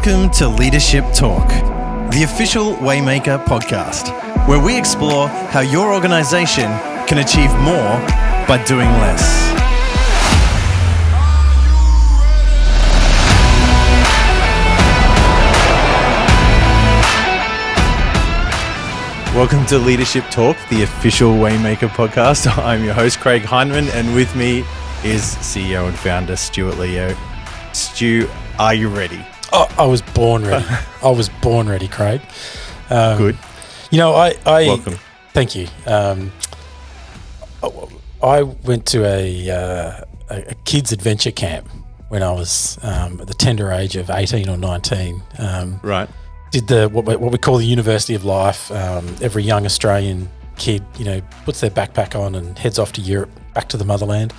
Welcome to Leadership Talk, the official Waymaker podcast, where we explore how your organization can achieve more by doing less. Welcome to Leadership Talk, the official Waymaker podcast. I'm your host, Craig Heineman, and with me is CEO and founder, Stuart Leo. Stu, are you ready? Oh, I was born ready. I was born ready, Craig. Good. You know, I Welcome. Thank you. I went to a kids adventure camp when I was at the tender age of 18 or 19. Right. Did what we call the University of Life. Every young Australian kid, puts their backpack on and heads off to Europe, back to the motherland.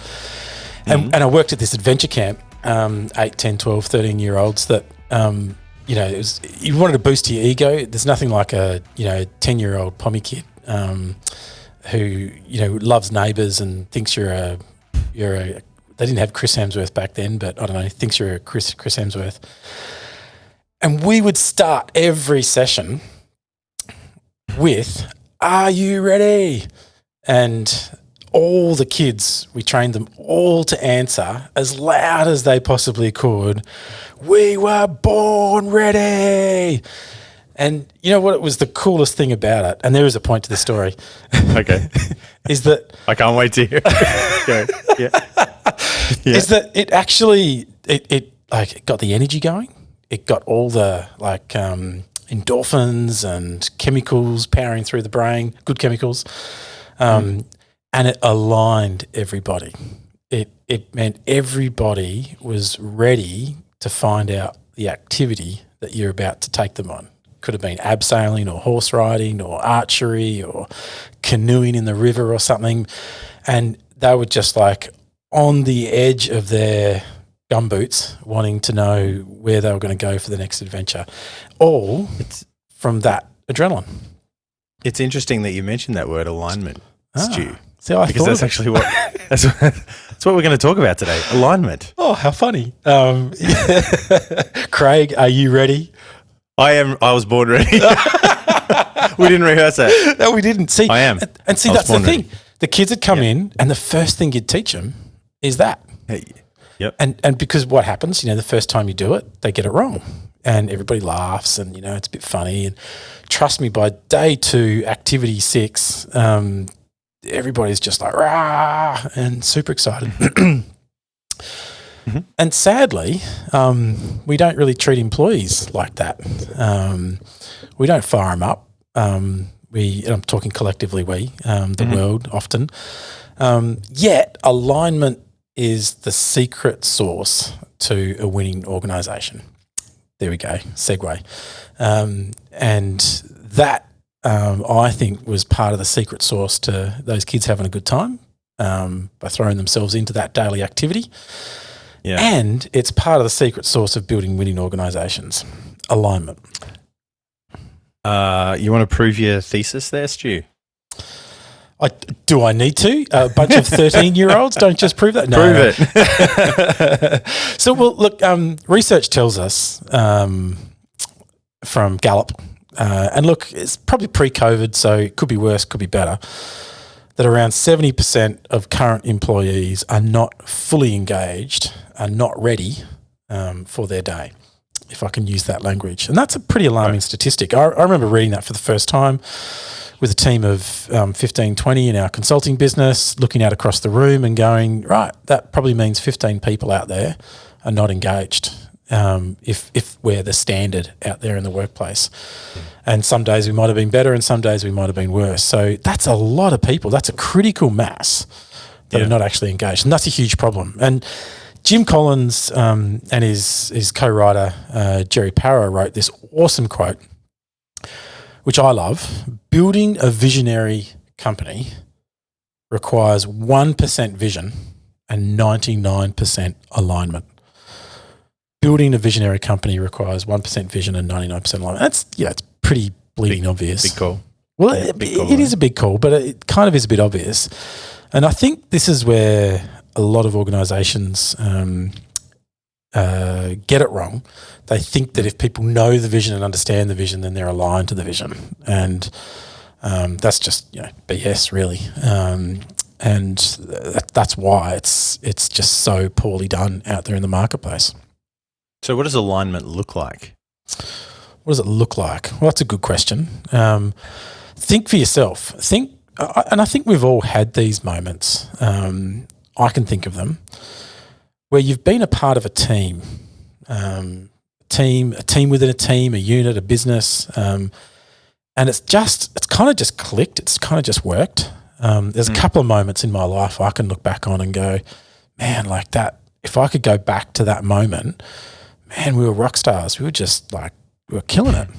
And I worked at this adventure camp, 8, 10, 12, 13-year-olds that, it was, you wanted to boost your ego. There's nothing like a 10-year-old pommy kid who, loves neighbours and thinks they didn't have Chris Hemsworth back then, but I don't know, thinks you're a Chris Hemsworth. And we would start every session with, "Are you ready?" And all the kids, we trained them all to answer as loud as they possibly could, "We were born ready." And you know what? It was the coolest thing about it, and there is a point to the story. Okay. Is that I can't wait to hear it. Go. Yeah. Is that it actually it got the energy going. It got all the endorphins and chemicals powering through the brain, good chemicals, and it aligned everybody. It meant everybody was ready to find out the activity that you're about to take them on. Could have been abseiling or horse riding or archery or canoeing in the river or something, and they were just like on the edge of their gumboots, wanting to know where they were going to go for the next adventure, all from that adrenaline. It's interesting that you mentioned that word alignment, Stu. See, because that's actually what that's what we're going to talk about today. Alignment. Oh, how funny! Craig, are you ready? I am. I was born ready. We didn't rehearse that. No, we didn't. See, I am. And see, that's the thing. Ready. The kids would come in, and the first thing you'd teach them is that. Hey. Yep. And because what happens, the first time you do it, they get it wrong, and everybody laughs, and it's a bit funny. And trust me, by day 2, activity 6, everybody's just like rah and super excited. And sadly, we don't really treat employees like that. We don't fire them up. And I'm talking collectively, the world often. Yet alignment is the secret sauce to a winning organisation. There we go, segue. And that, I think, was part of the secret sauce to those kids having a good time by throwing themselves into that daily activity. Yeah. And it's part of the secret sauce of building winning organisations, alignment. You want to prove your thesis there, Stu? Do I need to? A bunch of 13-year-olds don't just prove that? No. Prove it. So, well, look, research tells us from GALLUP, and look, it's probably pre-COVID, so it could be worse, could be better, that around 70% of current employees are not fully engaged, are not ready for their day, if I can use that language. And that's a pretty alarming statistic. I remember reading that for the first time with a team of 15, 20 in our consulting business, looking out across the room and going, right, that probably means 15 people out there are not engaged if we're the standard out there in the workplace. And some days we might have been better and some days we might have been worse. So that's a lot of people. That's a critical mass that are not actually engaged. And that's a huge problem. And Jim Collins and his co-writer, Jerry Parra, wrote this awesome quote, which I love. Building a visionary company requires 1% vision and 99% alignment. Building a visionary company requires 1% vision and 99% alignment. That's, it's pretty bleeding obvious. Big call. Well, it is a big call, but it kind of is a bit obvious. And I think this is where a lot of organisations get it wrong. They think that if people know the vision and understand the vision, then they're aligned to the vision, and that's just BS, really. And that's why it's just so poorly done out there in the marketplace. So, what does alignment look like? What does it look like? Well, that's a good question. Think for yourself. And I think we've all had these moments. I can think of them where you've been a part of a team, a team within a team, a unit, a business, and it's kind of just clicked. It's kind of just worked. There's a couple of moments in my life I can look back on and go, man, like that. If I could go back to that moment, man, we were rock stars. We were just we were killing it.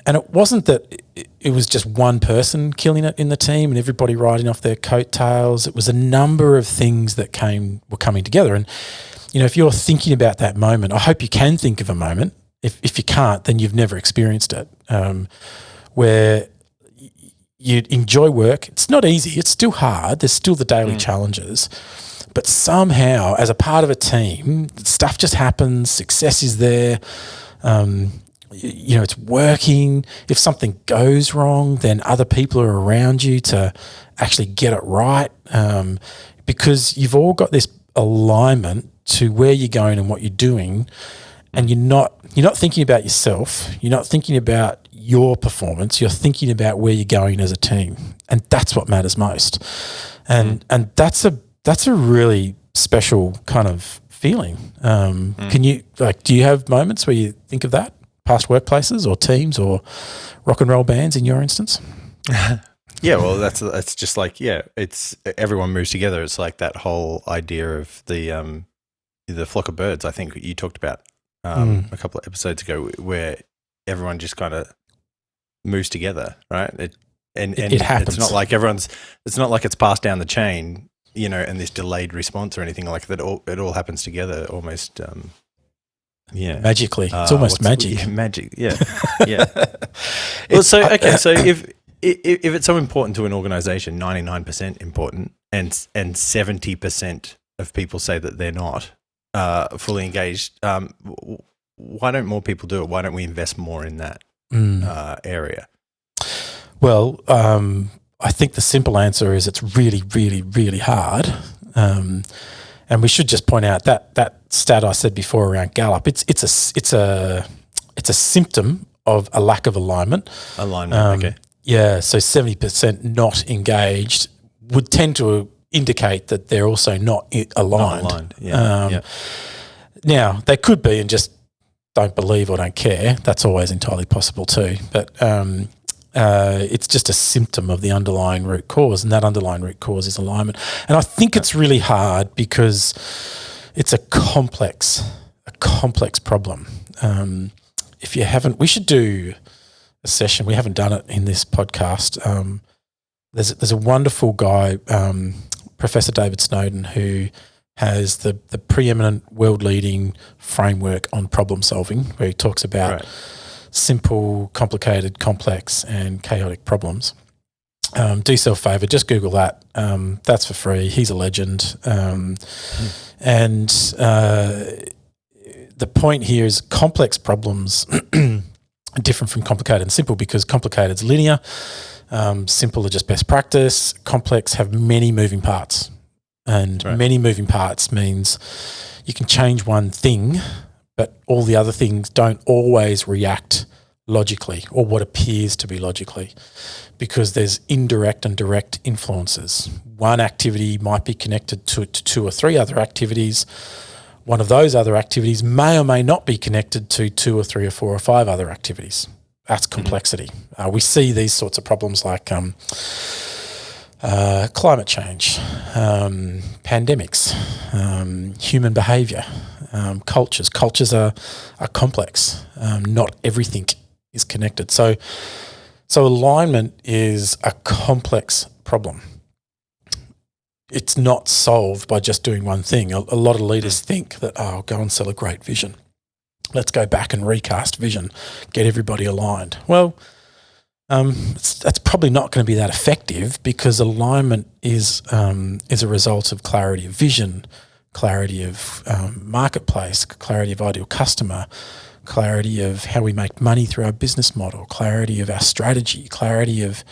And it wasn't that it was just one person killing it in the team and everybody riding off their coattails. It was a number of things that were coming together. And, if you're thinking about that moment, I hope you can think of a moment. If you can't, then you've never experienced it, where you enjoy work. It's not easy. It's still hard. There's still the daily challenges. But somehow, as a part of a team, stuff just happens. Success is there. It's working. If something goes wrong, then other people are around you to actually get it right, because you've all got this alignment to where you're going and what you're doing, and you're not thinking about yourself. You're not thinking about your performance. You're thinking about where you're going as a team, and that's what matters most. And that's a really special kind of feeling. Can you do you have moments where you think of that? Past workplaces or teams or rock and roll bands in your instance? Yeah, well, that's just it's everyone moves together. It's like that whole idea of the flock of birds. I think you talked about a couple of episodes ago, where everyone just kind of moves together, right? It happens. It's not like it's not like it's passed down the chain, and this delayed response or anything like that. It all happens together almost. Magically. It's almost magic. Yeah, magic. Yeah. Yeah. Well, so if it's so important to an organization, 99% important, and 70% of people say that they're not fully engaged, why don't more people do it? Why don't we invest more in that area? Well, I think the simple answer is it's really, really, really hard. And we should just point out that stat I said before around GALLUP. It's a symptom of a lack of alignment. Okay. Yeah, so 70% not engaged would tend to indicate that they're also not aligned. Not aligned. Yeah. Now they could be and just don't believe or don't care. That's always entirely possible too. But it's just a symptom of the underlying root cause, and that underlying root cause is alignment. And I think it's really hard because it's a complex problem. If you haven't, we should do a session. We haven't done it in this podcast. There's a wonderful guy, Professor David Snowden, who has the preeminent world-leading framework on problem solving, where he talks about simple, complicated, complex, and chaotic problems. Do yourself a favour, just Google that. That's for free. He's a legend. And the point here is complex problems are different from complicated and simple, because complicated is linear, simple are just best practice, complex have many moving parts. And many moving parts means you can change one thing, but all the other things don't always react logically, or what appears to be logically, because there's indirect and direct influences. One activity might be connected to two or three other activities. One of those other activities may or may not be connected to two or three or four or five other activities. That's complexity. We see these sorts of problems like climate change, pandemics, human behaviour, cultures. Cultures are complex. Not everything is connected. So alignment is a complex problem. It's not solved by just doing one thing. A lot of leaders think that, go and sell a great vision. Let's go back and recast vision, get everybody aligned. Well, that's probably not going to be that effective, because alignment is a result of clarity of vision, clarity of marketplace, clarity of ideal customer, clarity of how we make money through our business model, clarity of our strategy, clarity of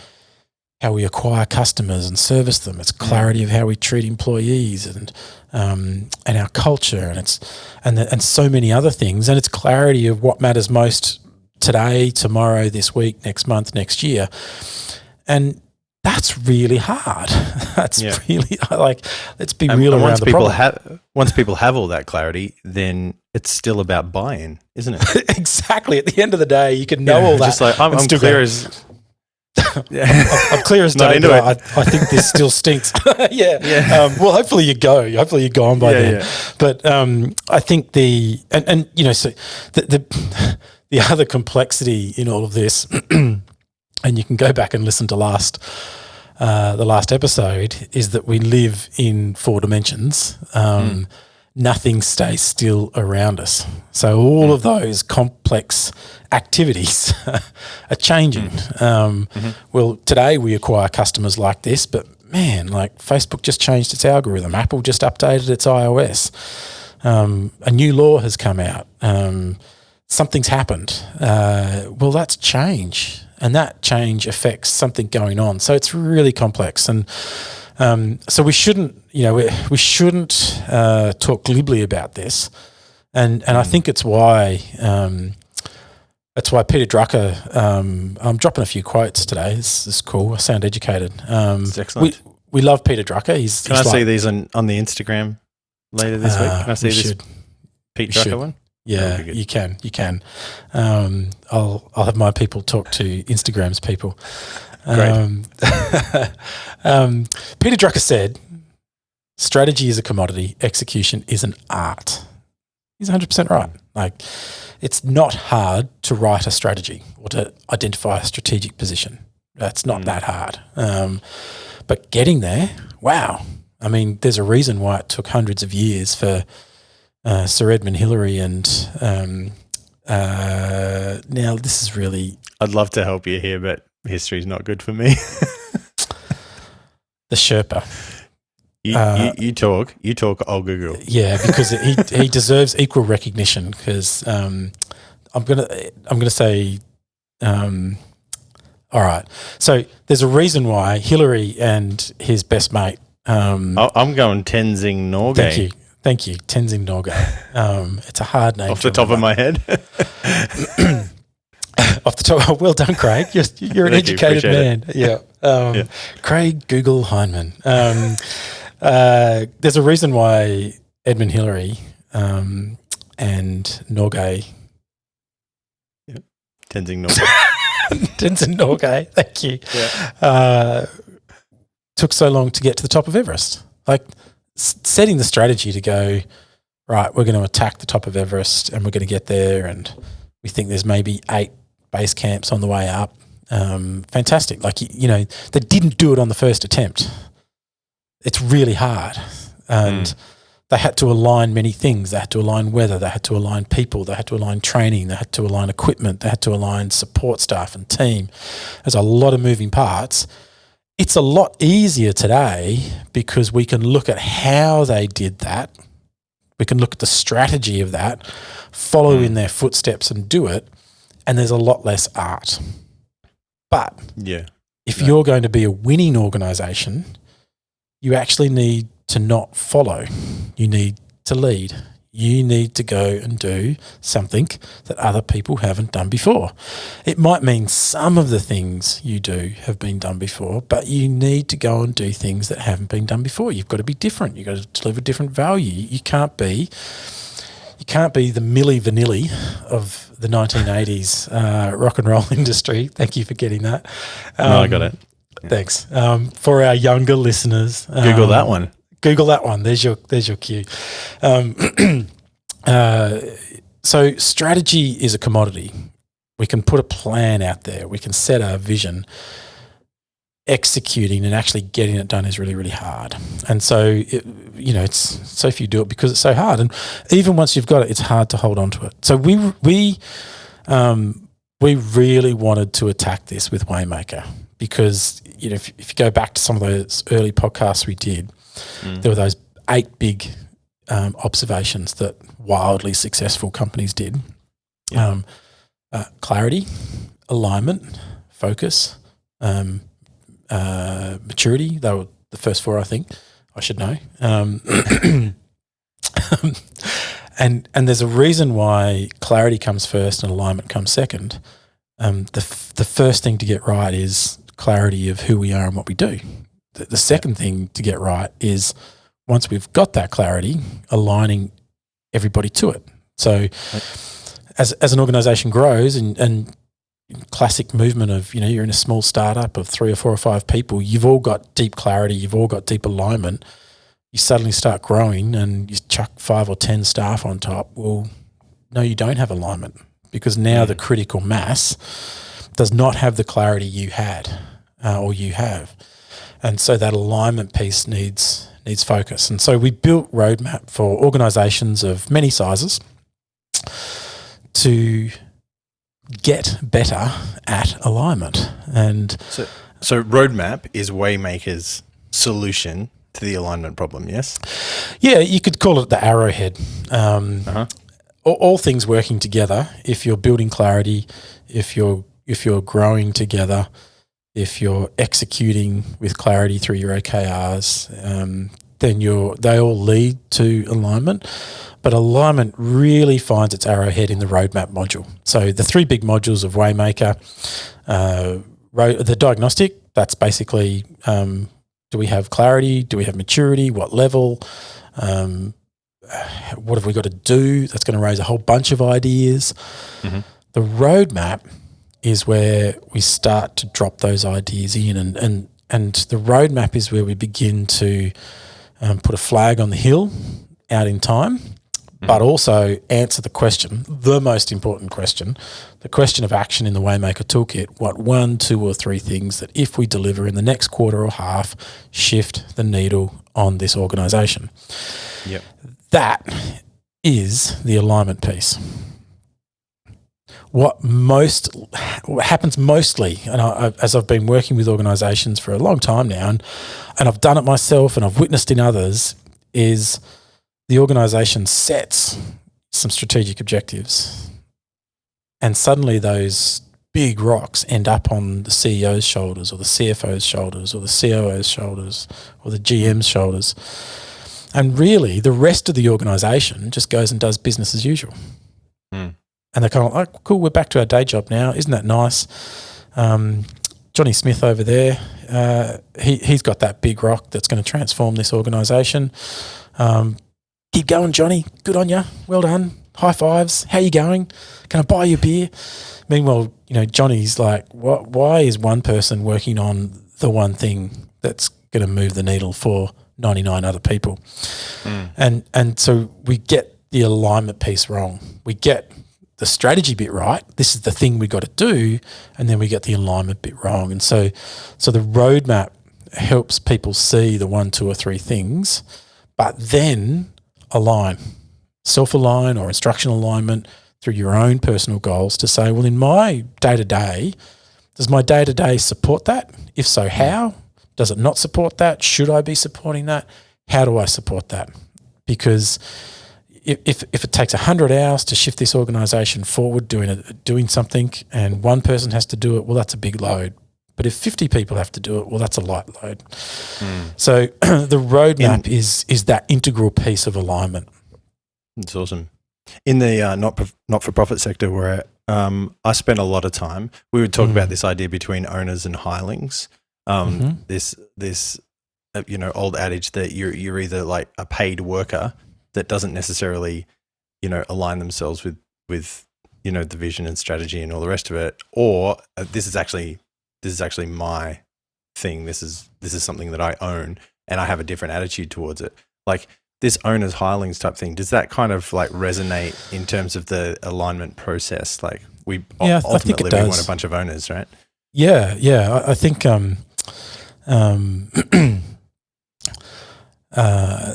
how we acquire customers and service them. It's clarity of how we treat employees and our culture, and so many other things. And it's clarity of what matters most today, tomorrow, this week, next month, next year. And that's really hard. That's really like, let's be real around the problem. Once people have all that clarity, then it's still about buy-in, isn't it? Exactly. At the end of the day, you can know all that. Just like I'm clear as I'm clear as day, but I think this still stinks. Well, hopefully you go. Hopefully you're gone by then. But I think so the other complexity in all of this, and you can go back and listen to the last episode, is that we live in 4 dimensions. Nothing stays still around us. So all of those complex activities are changing. Well, today we acquire customers like this, but man, like Facebook just changed its algorithm. Apple just updated its iOS. A new law has come out. Something's happened. Well, that's change. And that change affects something going on. So it's really complex. And so we shouldn't, we shouldn't talk glibly about this. And I think it's why Peter Drucker, I'm dropping a few quotes today. This is cool. I sound educated. It's excellent. We love Peter Drucker. Can I see these on the Instagram later this week? Can I see this Pete Drucker one? Yeah, you can. I'll have my people talk to Instagram's people. Peter Drucker said, strategy is a commodity, execution is an art. He's 100% right. Like, it's not hard to write a strategy or to identify a strategic position. That's not that hard. But getting there, wow. I mean, there's a reason why it took hundreds of years for Sir Edmund Hillary and now this is really... I'd love to help you here, but history's not good for me. The Sherpa. You talk, I'll Google. Yeah, because he deserves equal recognition because I'm gonna say all right. So there's a reason why Hillary and his best mate I'm going Tenzing Norgay. Thank you, Tenzing Norgay. It's a hard name. Off the top of my head. Off the top. Well done, Craig. You're an educated man. Yeah. Craig Google Heinemann. There's a reason why Edmund Hillary and Norgay. Yep. Tenzing Norgay. Tenzing Norgay. Thank you. Yeah. Took so long to get to the top of Everest. Like, setting the strategy to go, right, we're going to attack the top of Everest and we're going to get there, and we think there's maybe 8 base camps on the way up. Fantastic. Like, they didn't do it on the first attempt. It's really hard. And they had to align many things. They had to align weather. They had to align people. They had to align training. They had to align equipment. They had to align support staff and team. There's a lot of moving parts. It's a lot easier today because we can look at how they did that. We can look at the strategy of that, follow in their footsteps and do it, and there's a lot less art. But if you're going to be a winning organisation, you actually need to not follow. You need to lead. You need to go and do something that other people haven't done before. It might mean some of the things you do have been done before, but you need to go and do things that haven't been done before. You've got to be different. You've got to deliver different value. You can't be the Milli Vanilli of the 1980s rock and roll industry. Thank you for getting that. No, I got it. Yeah. Thanks. For our younger listeners, Google that one. Google that one. There's your cue. So strategy is a commodity. We can put a plan out there. We can set our vision. Executing and actually getting it done is really, really hard. And so, so if you do it because it's so hard, and even once you've got it, it's hard to hold on to it. So we really wanted to attack this with Waymaker because, if you go back to some of those early podcasts we did, there were those 8 big observations that wildly successful companies did. Yeah. Clarity, alignment, focus, maturity. They were the first four, I think. I should know. And there's a reason why clarity comes first and alignment comes second. The first thing to get right is clarity of who we are and what we do. The second thing to get right is, once we've got that clarity, aligning everybody to it. So as an organisation grows and classic movement of, you're in a small startup of 3 or 4 or 5 people, you've all got deep clarity, you've all got deep alignment. You suddenly start growing and you chuck 5 or 10 staff on top. Well, no, you don't have alignment, because now the critical mass does not have the clarity you had or you have. And so that alignment piece needs focus. And so we built roadmap for organisations of many sizes to get better at alignment. And so roadmap is Waymaker's solution to the alignment problem, yes? Yeah, you could call it the arrowhead. All things working together. If you're building clarity, if you're growing together, if you're executing with clarity through your OKRs, then they all lead to alignment. But alignment really finds its arrowhead in the roadmap module. So the 3 big modules of Waymaker, the diagnostic, that's basically, do we have clarity? Do we have maturity? What level? What have we got to do? That's going to raise a whole bunch of ideas. Mm-hmm. The roadmap is where we start to drop those ideas in, and the roadmap is where we begin to put a flag on the hill out in time, but also answer the question, the most important question, the question of action in the Waymaker toolkit. What 1, 2 or 3 things that, if we deliver in the next quarter or half, shift the needle on this organisation? Yep. That is the alignment piece. What happens mostly, and as I've been working with organisations for a long time now, and I've done it myself and I've witnessed in others, is the organisation sets some strategic objectives, and suddenly those big rocks end up on the CEO's shoulders or the CFO's shoulders or the COO's shoulders or the GM's shoulders. And really the rest of the organisation just goes and does business as usual. And they're kind of like, oh, cool, we're back to our day job now. Isn't that nice? Johnny Smith over there, he's got that big rock that's going to transform this organisation. Keep going, Johnny. Good on you. Well done. High fives. How you going? Can I buy you a beer? Meanwhile, Johnny's like, why is one person working on the one thing that's going to move the needle for 99 other people? And so we get the alignment piece wrong. We get the strategy bit right. This is the thing we got to do, and then we get the alignment bit wrong. And so the roadmap helps people see the 1, 2 or 3 things, but then align, self-align or instructional alignment through your own personal goals to say, well, in my day-to-day, does my day-to-day support that? If so, how? Does it not support that? Should I be supporting that? How do I support that? Because if it takes 100 hours to shift this organisation forward doing something, and one person has to do it, well, that's a big load. But if 50 people have to do it, well, that's a light load. So the roadmap is that integral piece of alignment. That's awesome. In the not-for-profit sector where I spent a lot of time, we would talk about this idea between owners and hirelings. This old adage that you're either like a paid worker that doesn't necessarily, align themselves with the vision and strategy and all the rest of it, or this is actually my thing. This is something that I own, and I have a different attitude towards it. Like this owners hirelings type thing. Does that kind of like resonate in terms of the alignment process? Like ultimately we want a bunch of owners, right? Yeah. I think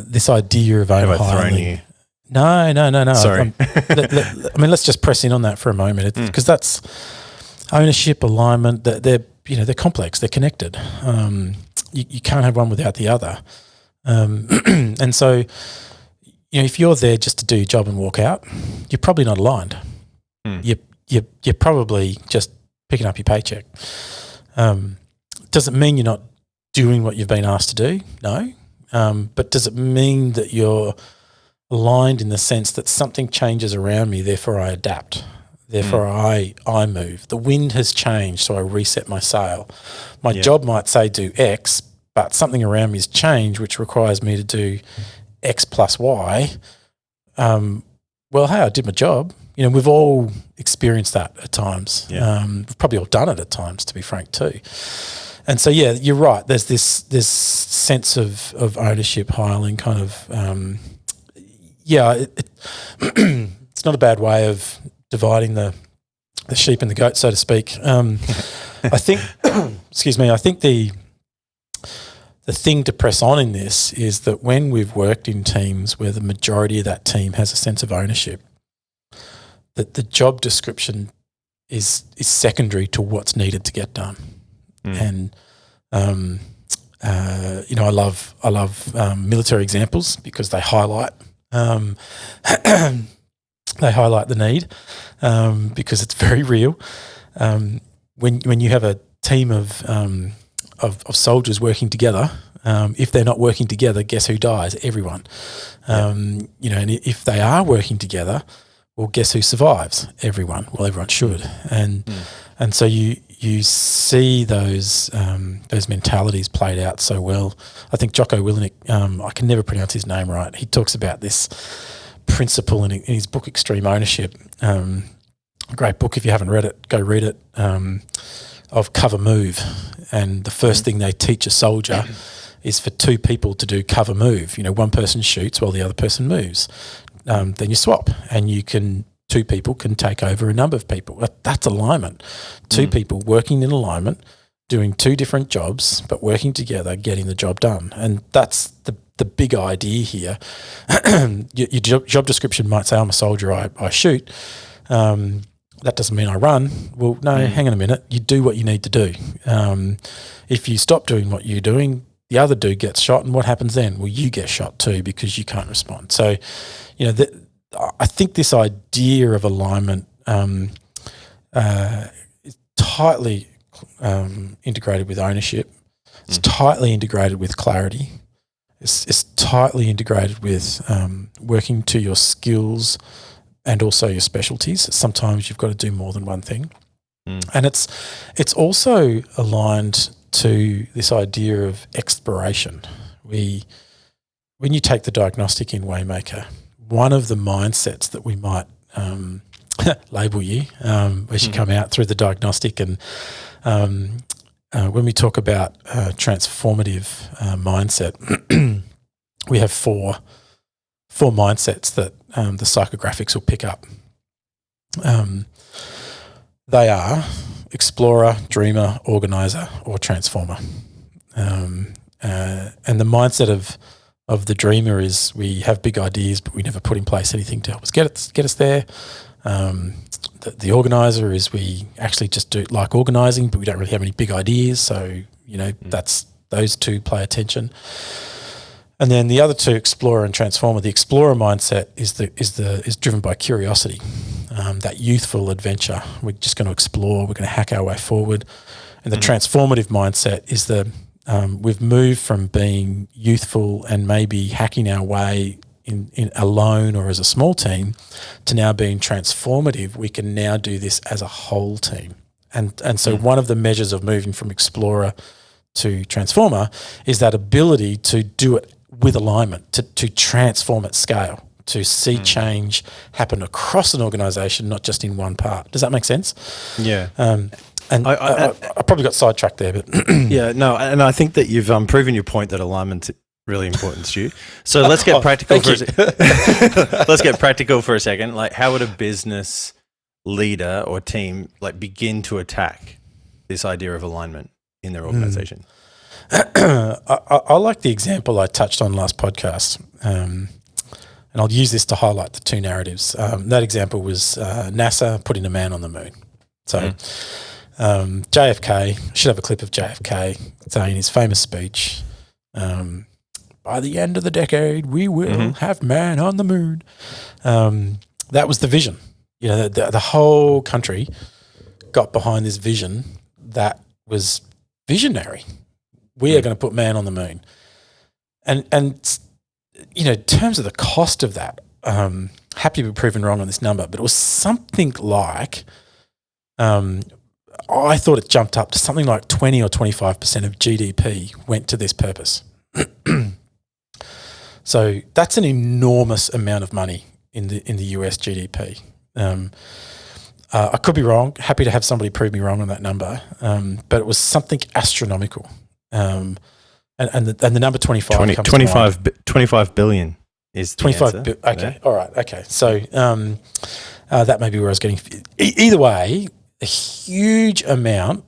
this idea of owner hireling. No. Sorry. Let's just press in on that for a moment, because that's ownership, alignment. They're complex. They're connected. You can't have one without the other. And so if you're there just to do your job and walk out, you're probably not aligned. You're probably just picking up your paycheck. Does it mean you're not doing what you've been asked to do? No. But does it mean that you're aligned in the sense that something changes around me, therefore I adapt, therefore I move? The wind has changed, so I reset my sail. My job might say do X, but something around me has changed, which requires me to do X plus Y. Well, hey, I did my job. We've all experienced that at times. We've probably all done it at times, to be frank, too. And so, you're right. There's this sense of ownership, Highling, kind of. It's not a bad way of dividing the sheep and the goat, so to speak. I think, excuse me. I think the thing to press on in this is that when we've worked in teams where the majority of that team has a sense of ownership, that the job description is secondary to what's needed to get done. And I love military examples because they highlight the need because it's very real. When you have a team of soldiers working together, if they're not working together, guess who dies? Everyone. And if they are working together, well, guess who survives? Everyone. Well, everyone should. And so you see those mentalities played out so well. I think Jocko Willink, I can never pronounce his name right. He talks about this principle in his book Extreme Ownership. A great book. If you haven't read it, go read it. Of cover move, and the first thing they teach a soldier is for two people to do cover move. One person shoots while the other person moves. Then you swap, and two people can take over a number of people. That's alignment. Two people working in alignment, doing two different jobs, but working together, getting the job done. And that's the big idea here. Your job description might say, I'm a soldier, I shoot. That doesn't mean I run. Well, no, hang on a minute. You do what you need to do. If you stop doing what you're doing, the other dude gets shot, and what happens then? Well, you get shot too because you can't respond. So, I think this idea of alignment is tightly integrated with ownership. It's tightly integrated with clarity. It's tightly integrated with working to your skills and also your specialties. Sometimes you've got to do more than one thing. And it's also aligned to this idea of exploration. When you take the diagnostic in Waymaker, one of the mindsets that we might label you as you come out through the diagnostic, and when we talk about transformative mindset, we have four mindsets that the psychographics will pick up. They are explorer, dreamer, organizer, or transformer. And the mindset of the dreamer is we have big ideas, but we never put in place anything to help us get us there. The organizer is we actually just do like organizing, but we don't really have any big ideas. So, that's those two play attention. And then the other two, explorer and transformer. The explorer mindset is driven by curiosity, that youthful adventure. We're just going to explore. We're going to hack our way forward. And the transformative mindset is we've moved from being youthful and maybe hacking our way in alone or as a small team to now being transformative. We can now do this as a whole team. And so one of the measures of moving from explorer to transformer is that ability to do it with alignment, to transform at scale, to see change happen across an organisation, not just in one part. Does that make sense? Yeah. And I probably got sidetracked there, but yeah, no, and I think that you've proven your point that alignment's really important, Stu. So let's get practical let's get practical for a second. Like, how would a business leader or team begin to attack this idea of alignment in their organisation? I like the example I touched on last podcast, and I'll use this to highlight the two narratives. That example was NASA putting a man on the moon. So JFK, should have a clip of JFK saying his famous speech, by the end of the decade, we will have man on the moon. That was the vision. You know, the whole country got behind this vision that was visionary. We are going to put man on the moon. And you know, in terms of the cost of that, happy to be proven wrong on this number, but it was something like, I thought it jumped up to something like 20 or 25% of GDP went to this purpose. So that's an enormous amount of money in the US GDP. I could be wrong. Happy to have somebody prove me wrong on that number, but it was something astronomical. And the number 25 comes 25, 25 billion is the 25 answer. Okay, all right, okay. So that may be where I was getting. Either way, a huge amount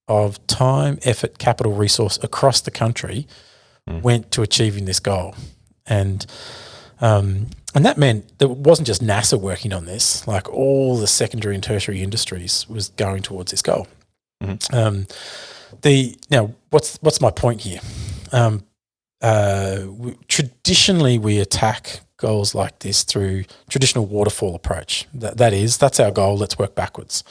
of time, effort, capital, resource across the country went to achieving this goal. And that meant that it wasn't just NASA working on this, like all the secondary and tertiary industries was going towards this goal. Now, what's my point here? Traditionally, we attack goals like this through traditional waterfall approach. That's our goal. Let's work backwards.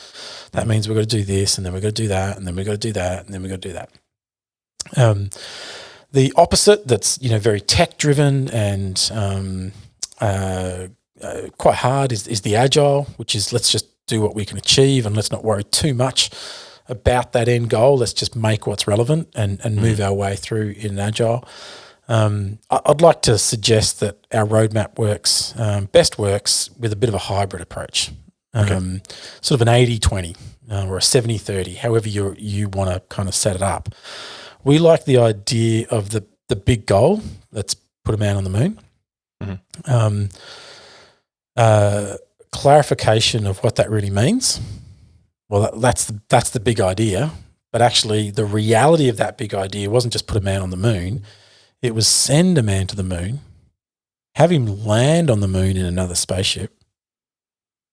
That means we've got to do this, and then we've got to do that, and then we've got to do that, and then we've got to do that. The opposite, that's very tech driven and quite hard, is the agile, which is let's just do what we can achieve and let's not worry too much about that end goal. Let's just make what's relevant and move our way through in agile. I'd like to suggest that our roadmap best works with a bit of a hybrid approach, sort of an 80-20 or a 70-30, however you want to kind of set it up. We like the idea of the big goal. Let's put a man on the moon. Clarification of what that really means. Well, that's the big idea. But actually, the reality of that big idea wasn't just put a man on the moon. It was send a man to the moon, have him land on the moon in another spaceship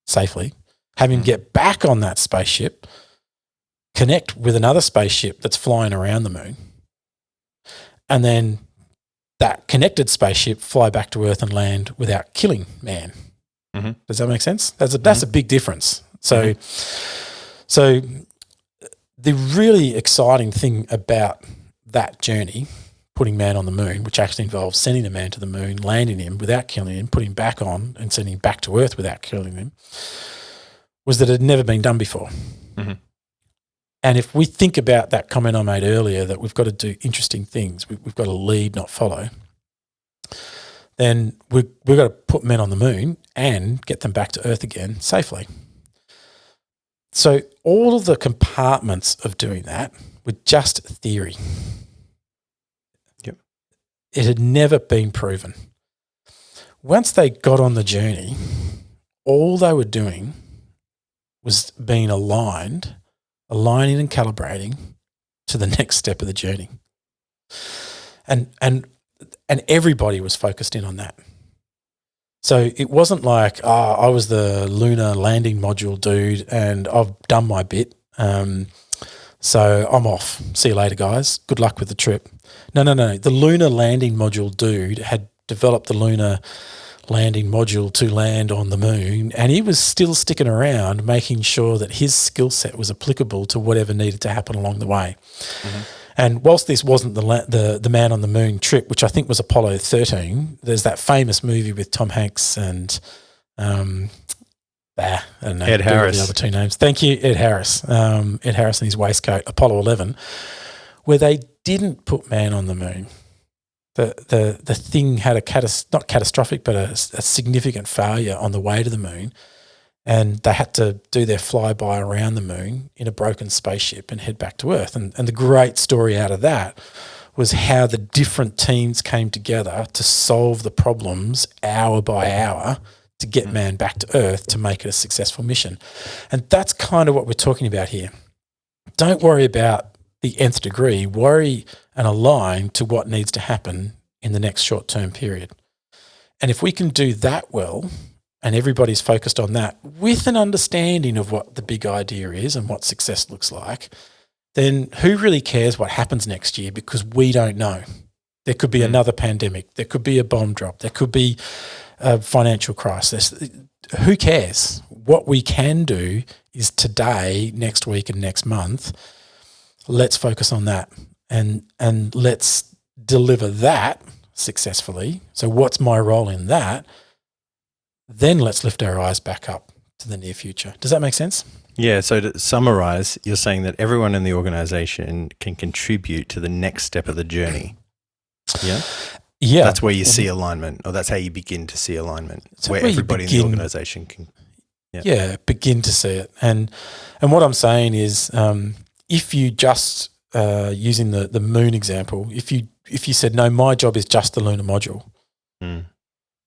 safely, have him get back on that spaceship, connect with another spaceship that's flying around the moon, and then that connected spaceship fly back to Earth and land without killing man. Does that make sense? That's a big difference. So the really exciting thing about that journey, putting man on the moon, which actually involves sending a man to the moon, landing him without killing him, putting him back on and sending him back to Earth without killing him, was that it had never been done before. And if we think about that comment I made earlier, that we've got to do interesting things, we've got to lead, not follow, then we've got to put men on the moon and get them back to Earth again safely. So all of the compartments of doing that were just theory. Yep. It had never been proven. Once they got on the journey, all they were doing was being aligning and calibrating to the next step of the journey. And everybody was focused in on that. So it wasn't like, I was the lunar landing module dude and I've done my bit, so I'm off. See you later, guys. Good luck with the trip. No. The lunar landing module dude had developed the lunar landing module to land on the moon, and he was still sticking around making sure that his skill set was applicable to whatever needed to happen along the way. And whilst this wasn't the man on the moon trip, which I think was Apollo 13, there's that famous movie with Tom Hanks and I don't know, Ed Harris. The other two names. Thank you, Ed Harris. Ed Harris and his waistcoat, Apollo 11, where they didn't put man on the moon. The thing had not catastrophic, but a significant failure on the way to the moon, and they had to do their flyby around the moon in a broken spaceship and head back to Earth. And the great story out of that was how the different teams came together to solve the problems hour by hour to get man back to Earth to make it a successful mission. And that's kind of what we're talking about here. Don't worry about the nth degree, worry and align to what needs to happen in the next short-term period. And if we can do that well, and everybody's focused on that with an understanding of what the big idea is and what success looks like, then who really cares what happens next year, because we don't know. There could be another pandemic. There could be a bomb drop. There could be a financial crisis. Who cares? What we can do is today, next week and next month, let's focus on that and let's deliver that successfully. So what's my role in that? Then let's lift our eyes back up to the near future. Does that make sense? Yeah, so to summarize, you're saying that everyone in the organization can contribute to the next step of the journey. Yeah? Yeah. That's where you see alignment, or that's how you begin to see alignment, where everybody in the organization can begin to see it. And what I'm saying is if you just, using the moon example, if you said, no, my job is just the lunar module,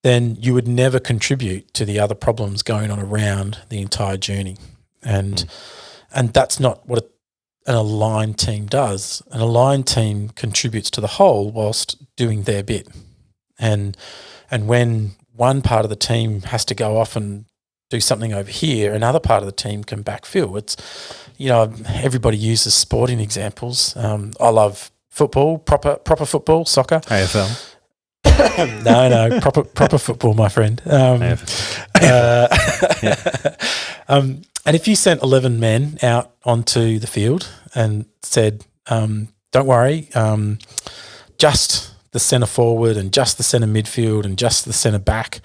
then you would never contribute to the other problems going on around the entire journey. And that's not what an aligned team does. An aligned team contributes to the whole whilst doing their bit. And when one part of the team has to go off and do something over here, another part of the team can backfill. It's, everybody uses sporting examples. I love football, proper football, soccer. AFL. No, proper football, my friend. And if you sent 11 men out onto the field and said, don't worry, just the centre forward and just the centre midfield and just the centre back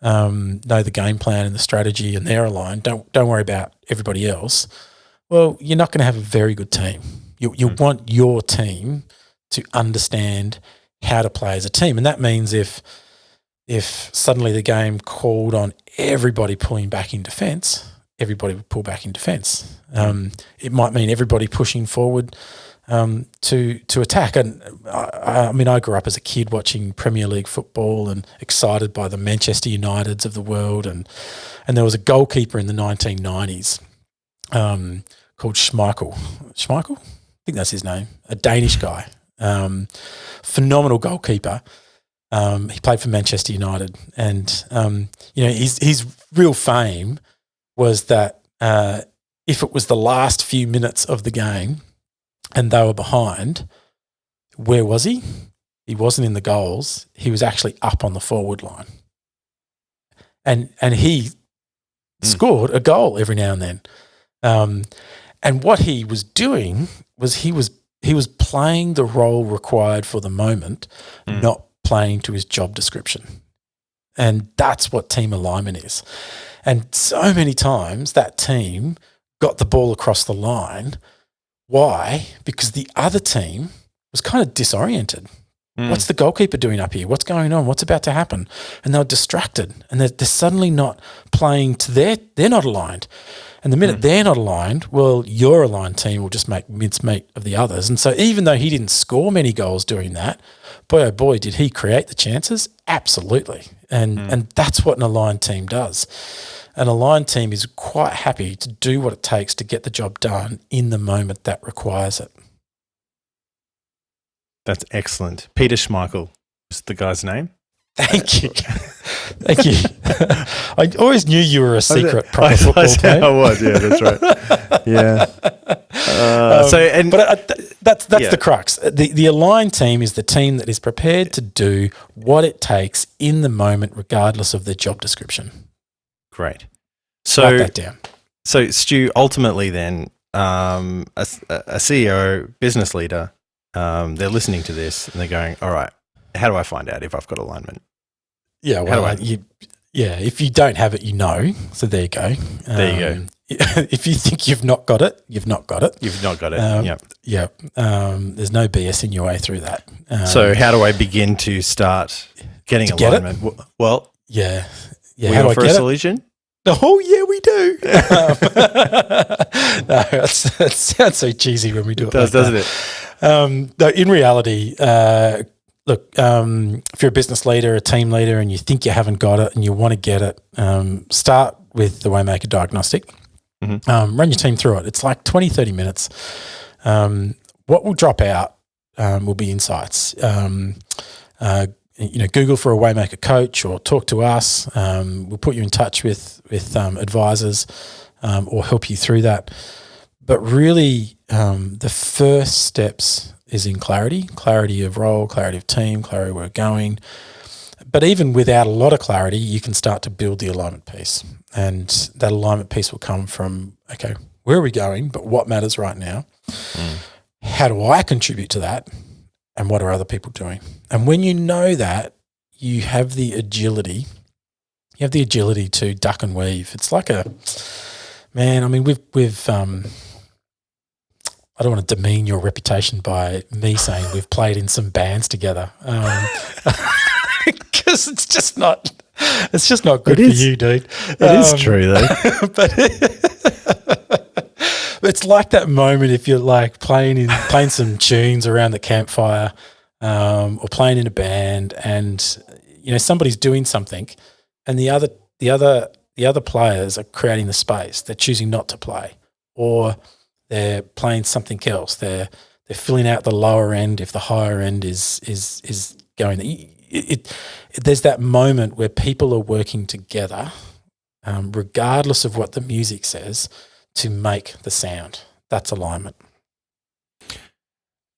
know the game plan and the strategy and they're aligned, don't worry about everybody else, well, you're not going to have a very good team. You want your team to understand how to play as a team. And that means if suddenly the game called on everybody pulling back in defence, everybody would pull back in defence. It might mean everybody pushing forward to attack. And I mean, I grew up as a kid watching Premier League football and excited by the Manchester Uniteds of the world. And there was a goalkeeper in the 1990s called Schmeichel. Schmeichel? I think that's his name. A Danish guy. Phenomenal goalkeeper. He played for Manchester United, and his real fame was that if it was the last few minutes of the game and they were behind, where was he? He wasn't in the goals. He was actually up on the forward line, and he scored a goal every now and then. And what he was doing was he was playing the role required for the moment, not playing to his job description. And that's what team alignment is. And so many times that team got the ball across the line. Why? Because the other team was kind of disoriented. What's the goalkeeper doing up here? What's going on? What's about to happen? And they were distracted and they're suddenly not playing to they're not aligned. And the minute they're not aligned, well, your aligned team will just make mincemeat of the others. And so even though he didn't score many goals doing that, boy, oh boy, did he create the chances? Absolutely. And that's what an aligned team does. An aligned team is quite happy to do what it takes to get the job done in the moment that requires it. That's excellent. Peter Schmeichel is the guy's name. Thank you. Thank you. I always knew you were a secret proper football player. I was, yeah, that's right. Yeah. That's the crux. The aligned team is the team that is prepared to do what it takes in the moment, regardless of their job description. Great. Write that down. So, Stu, ultimately then, a CEO, business leader, they're listening to this and they're going, all right, how do I find out if I've got alignment? Yeah, well, if you don't have it, you know. So there you go. There you go. If you think you've not got it, you've not got it. You've not got it. Yeah. There's no BSing your way through that. So how do I begin to start getting alignment? Get it? Well, yeah. We offer a solution. Oh, yeah, we do. No, it sounds so cheesy when we do it. It does, doesn't it? No, in reality, look, if you're a business leader, a team leader, and you think you haven't got it and you want to get it, start with the Waymaker diagnostic. Run your team through it. It's like 20, 30 minutes. What will drop out will be insights. Google for a Waymaker coach or talk to us. We'll put you in touch with advisors or help you through that. But really, the first steps is in clarity of role, clarity of team, clarity of where we're going. But even without a lot of clarity, you can start to build the alignment piece. And that alignment piece will come from, okay, where are we going, but what matters right now? How do I contribute to that? And what are other people doing? And when you know that, you have the agility. You have the agility to duck and weave. It's like I mean, we've I don't want to demean your reputation by me saying we've played in some bands together, because it's just not good for you, dude. It is true though. But it's like that moment if you're like playing some tunes around the campfire, or playing in a band, and somebody's doing something, and the other players are creating the space. They're choosing not to play, or they're playing something else. They're filling out the lower end if the higher end is going. There's that moment where people are working together, regardless of what the music says, to make the sound. That's alignment.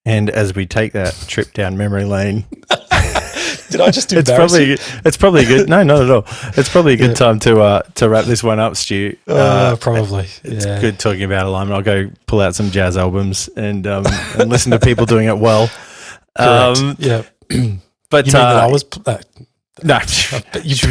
And as we take that trip down memory lane, did I just embarrass you? It's probably good. No, not at all. It's probably a good time to wrap this one up, Stu. Probably. It's good talking about alignment. I'll go pull out some jazz albums and listen to people doing it well. Yeah. But you mean that I was no.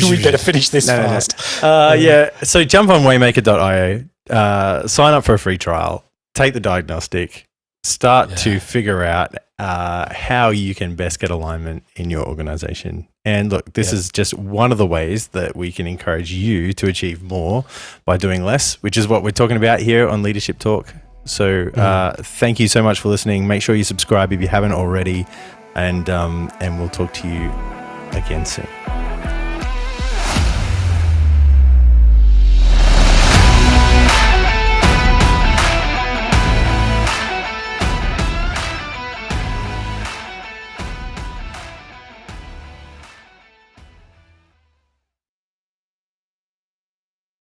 We better finish this fast. Yeah. So jump on Waymaker.io, sign up for a free trial, take the diagnostic, start to figure out how you can best get alignment in your organization. And look, this is just one of the ways that we can encourage you to achieve more by doing less, which is what we're talking about here on Leadership Talk. So thank you so much for listening. Make sure you subscribe if you haven't already, and we'll talk to you again soon.